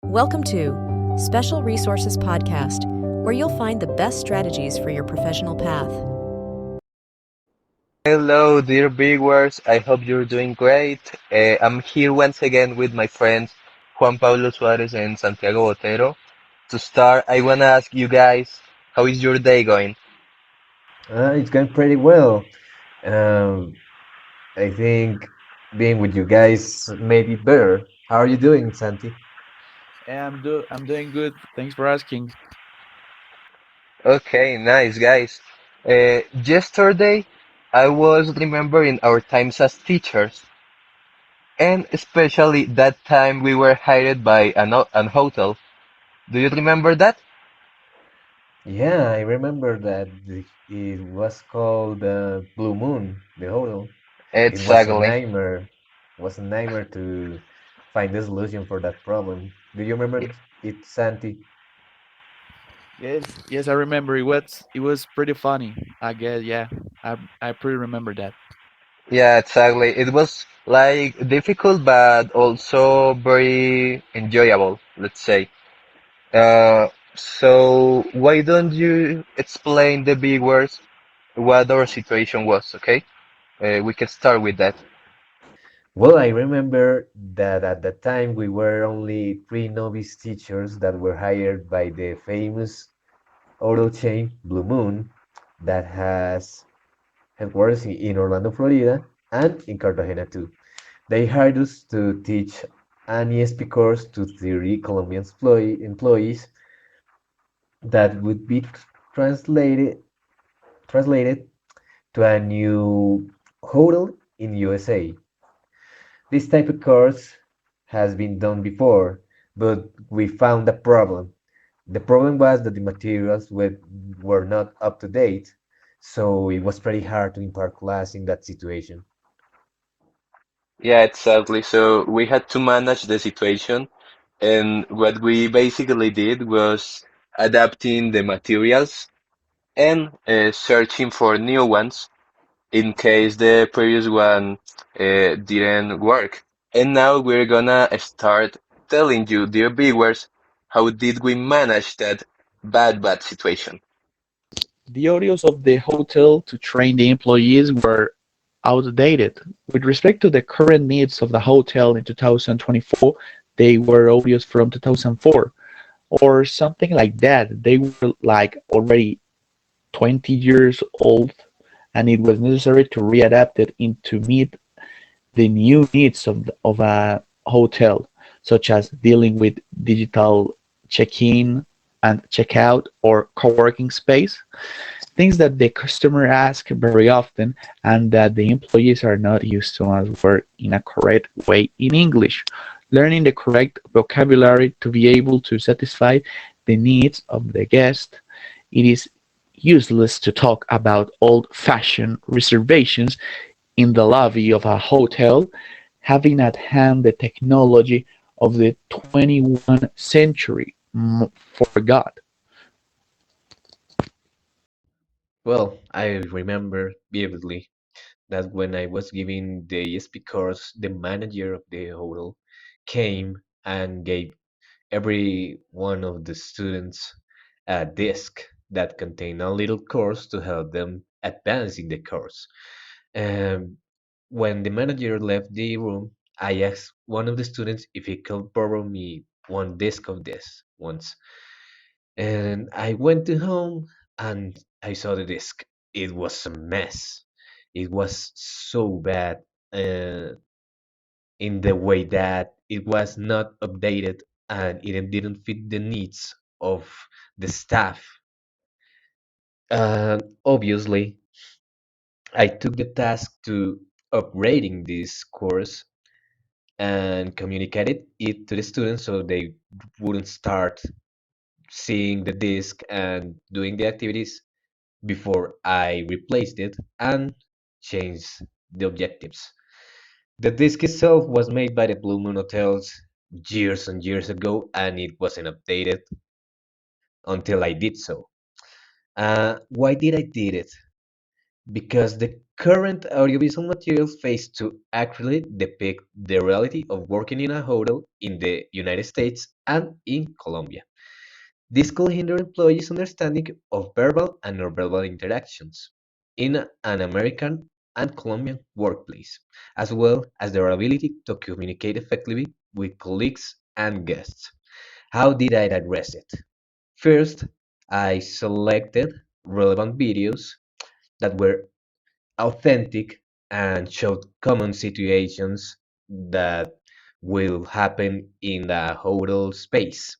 Welcome to Special Resources Podcast, where you'll find the best strategies for your professional path. Hello, dear viewers. I hope you're doing great. I'm here once again with my friends Juan Pablo Suarez and Santiago Botero. To start, I want to ask you guys, how is your day going? It's going pretty well. Um, I think being with you guys made it better. How are you doing, Santi? I'm doing good. Thanks for asking. Okay, nice, guys. Yesterday, I was remembering our times as teachers, and especially that time we were hired by an hotel. Do you remember that? Yeah, I remember that it was called Blue Moon, the hotel. It was a Exactly. nightmare. Was a nightmare to find a solution for that problem. Do you remember it, Santi? Yes, I remember. It was pretty funny. I guess, yeah. I pretty remember that. Yeah, exactly. It was like difficult, but also very enjoyable, let's say. So why don't you explain the big words what our situation was, okay? We can start with that. Well, I remember that at that time we were only three novice teachers that were hired by the famous auto chain Blue Moon that has headquarters in Orlando, Florida, and in Cartagena too. They hired us to teach an ESP course to 30 Colombian employees that would be translated to a new hotel in USA. This type of course has been done before, but we found a problem. The problem was that the materials were not up to date, so it was pretty hard to impart class in that situation. Yeah, exactly. So we had to manage the situation, and what we basically did was adapting the materials and searching for new ones in case the previous one didn't work. And now we're gonna start telling you, dear viewers, how did we manage that bad situation. The audios of the hotel to train the employees were outdated. With respect to the current needs of the hotel in 2024, they were audios from 2004 or something like that. They were like already 20 years old, and it was necessary to readapt it into meet the new needs of a hotel, such as dealing with digital check-in and check-out or co-working space, things that the customer asks very often and that the employees are not used to as work in a correct way in English. Learning the correct vocabulary to be able to satisfy the needs of the guest. It is useless to talk about old-fashioned reservations in the lobby of a hotel, having at hand the technology of the 21st century. For God. Well, I remember vividly that when I was giving the ESP course, the manager of the hotel came and gave every one of the students a disk that contained a little course to help them advance in the course. Um, when the manager left the room, I asked one of the students if he could borrow me one disk of this once. And I went to home and I saw the disk. It was a mess. It was so bad in the way that it was not updated and it didn't fit the needs of the staff. And obviously, I took the task to upgrading this course and communicated it to the students so they wouldn't start seeing the disk and doing the activities before I replaced it and changed the objectives. The disk itself was made by the Blue Moon Hotels years and years ago, and it wasn't updated until I did so. Why did I did it? because the current audiovisual materials face to accurately depict the reality of working in a hotel in the United States and in Colombia. This could hinder employees' understanding of verbal and nonverbal interactions in an American and Colombian workplace, as well as their ability to communicate effectively with colleagues and guests. How did I address it? First, I selected relevant videos that were authentic and showed common situations that will happen in the hotel space,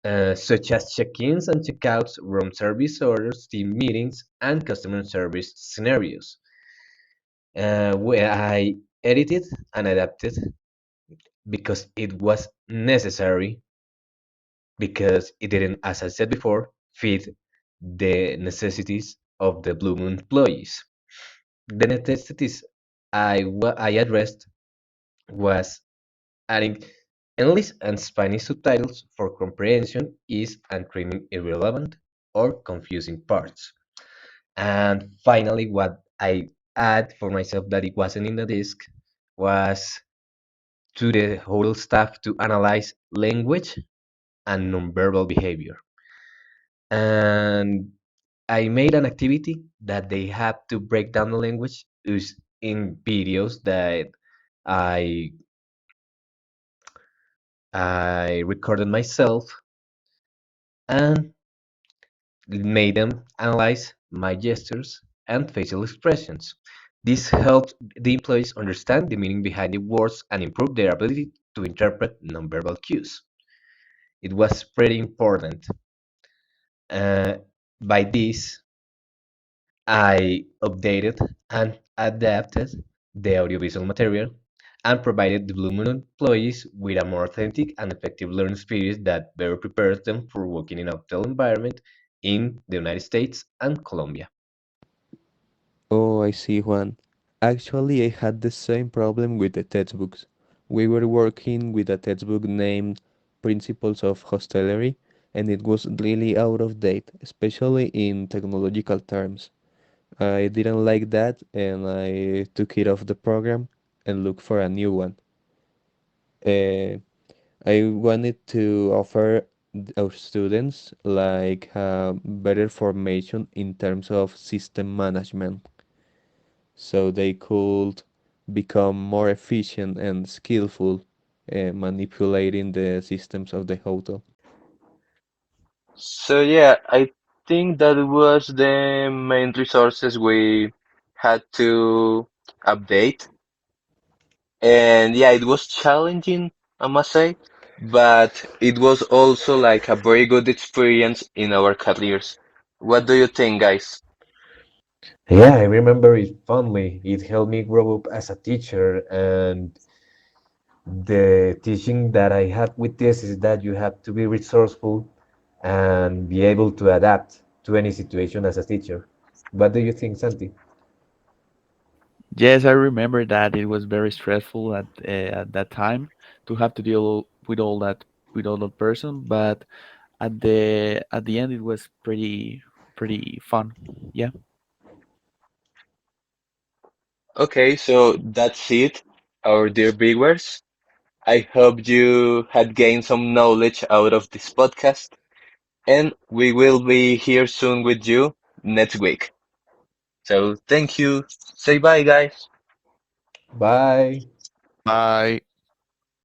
such as check-ins and check-outs, room service orders, team meetings, and customer service scenarios, where I edited and adapted because it was necessary, because it didn't, as I said before, fit the necessities of the Blue Moon employees. The necessities I addressed was adding English and Spanish subtitles for comprehension, ease, and trimming irrelevant or confusing parts. And finally, what I add for myself that it wasn't in the disc was to the whole staff to analyze language and nonverbal behavior. And I made an activity that they have to break down the language is in videos that I I recorded myself and made them analyze my gestures and facial expressions. This helped the employees understand the meaning behind the words and improve their ability to interpret nonverbal cues. It was pretty important. Uh, by this, I updated and adapted the audiovisual material and provided the Blue Moon employees with a more authentic and effective learning experience that better prepares them for working in a hotel environment in the United States and Colombia. Oh, I see, Juan. Actually, I had the same problem with the textbooks. We were working with a textbook named Principles of Hostelry, and it was really out of date, especially in technological terms. I didn't like that, and I took it off the program and looked for a new one. Uh, I wanted to offer our students like better formation in terms of system management so they could become more efficient and skillful manipulating the systems of the hotel. So yeah, I think that was the main resources we had to update. And yeah, it was challenging, I must say, but it was also like a very good experience in our careers. What do you think, guys? Yeah, I remember it fondly. It helped me grow up as a teacher, and the teaching that I had with this is that you have to be resourceful and be able to adapt to any situation as a teacher. What do you think, Santi? Yes, I remember that it was very stressful at that time to have to deal with all that person, but at the end it was pretty fun. Yeah. Okay, so that's it, our dear viewers. I hope you had gained some knowledge out of this podcast, and we will be here soon with you next week. So thank you. Say bye, guys. Bye. Bye.